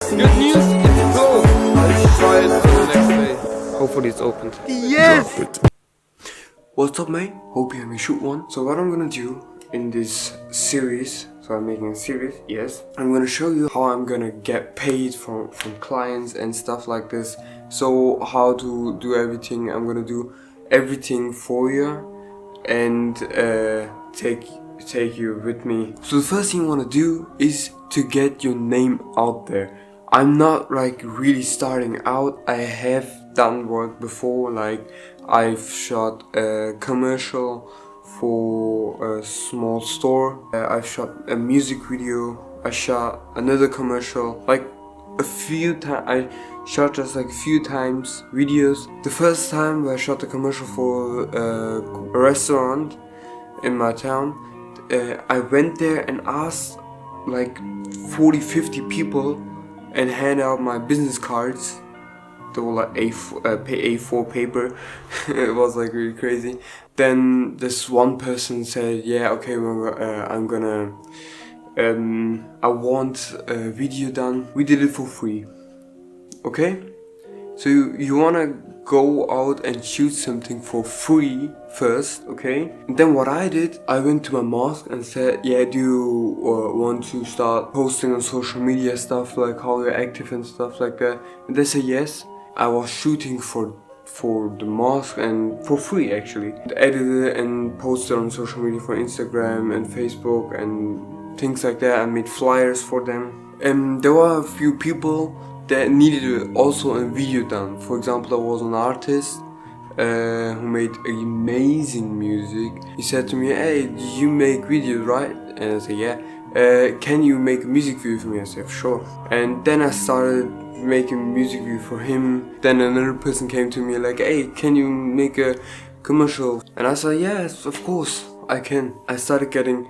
Good news, it's closed. Let's try it the next day. Hopefully it's opened. Yes! What's up, mate? Hope you're having a shoot one. So what I'm gonna do in this series, so I'm making a series, yes, I'm gonna show you how I'm gonna get paid from clients and stuff like this. So how to do everything. I'm gonna do everything for you and take you with me. So the first thing you want to do is to get your name out there. I'm not like really starting out. I have done work before, like I've shot a commercial for a small store. I've shot a music video. I shot another commercial, like a few times. I shot just like a few times videos. The first time I shot a commercial for a restaurant in my town, I went there and asked like 40-50 people and hand out my business cards. They were like A4 paper. It was like really crazy. Then this one person said, yeah, okay, I'm gonna I want a video done. We did it for free. Okay? So you wanna go out and shoot something for free first, okay? And then what I did, I went to my mosque and said, yeah, do you want to start posting on social media stuff, like how you're active and stuff like that? And they said yes. I was shooting for the mosque and for free actually. I edited it and posted on social media for Instagram and Facebook and things like that. I made flyers for them. And there were a few people that needed also a video done. For example, there was an artist who made amazing music. He said to me, hey, you make videos, right? And I said, yeah. Can you make a music video for me? I said, sure. And then I started making a music video for him. Then another person came to me like, hey, can you make a commercial? And I said, yes, of course, I can. I started getting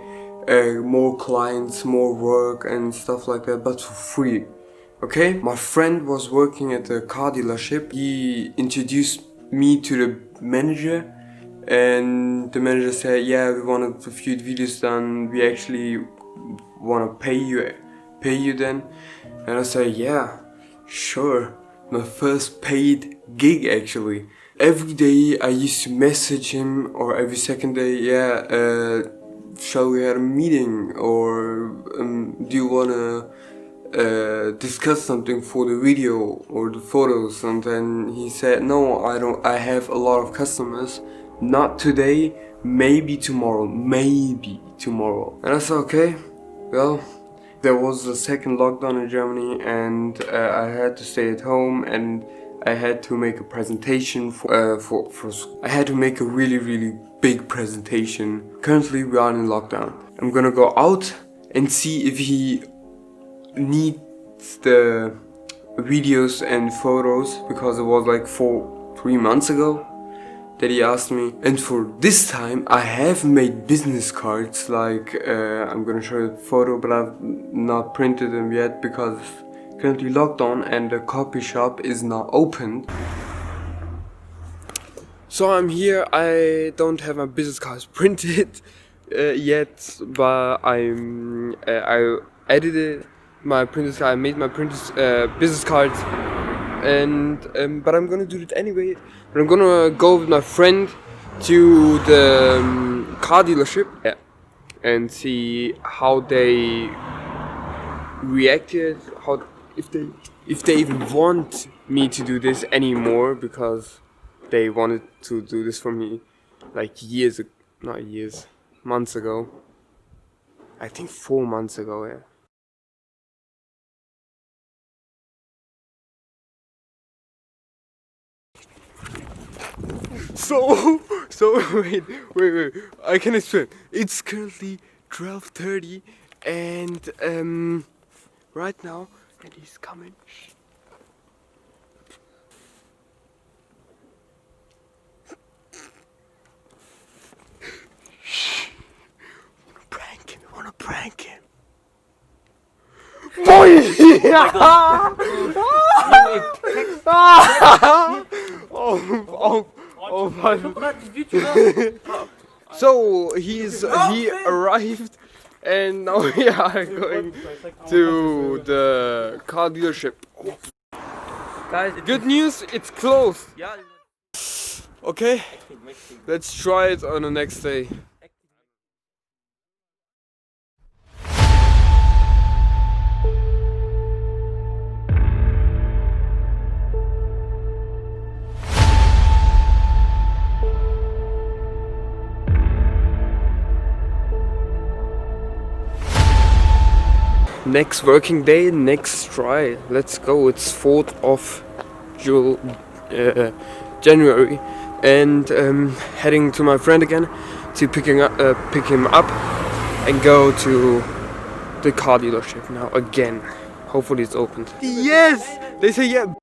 more clients, more work and stuff like that, but for free. Okay, my friend was working at a car dealership. He introduced me to the manager, and the manager said, yeah, we want a few videos done. We actually want to pay you then. And I said, yeah, sure. My first paid gig actually. Every day I used to message him, or every second day, yeah, shall we have a meeting, or do you wanna discuss something for the video or the photos? And then he said, no, I have a lot of customers, not today, maybe tomorrow. And I said, okay, well, there was the second lockdown in Germany and I had to stay at home and I had to make a presentation for I had to make a really big presentation. Currently we are in lockdown. I'm gonna go out and see if he needs the videos and photos, because it was like 3 months ago that he asked me. And for this time I have made business cards, like I'm gonna show you the photo, but I've not printed them yet because it's currently locked on and the copy shop is not open. So I'm here. I don't have my business cards printed yet, but I edited my printed card. I made my printed business cards, and but I'm gonna do it anyway. But I'm gonna go with my friend to the car dealership, yeah, and see how they reacted, how if they even want me to do this anymore, because they wanted to do this for me like months ago. I think 4 months ago, yeah. So wait, I can explain. It's currently 12:30 and right now, and he's coming. I wanna prank him. Boy! So he arrived And now we are going to the car dealership. Guys, Good news, it's closed. yeah. Okay, let's try it on the next day. Next working day, next try. Let's go. It's 4th of January, and heading to my friend again to pick him up and go to the car dealership now again. Hopefully it's opened. Yes, they say yeah.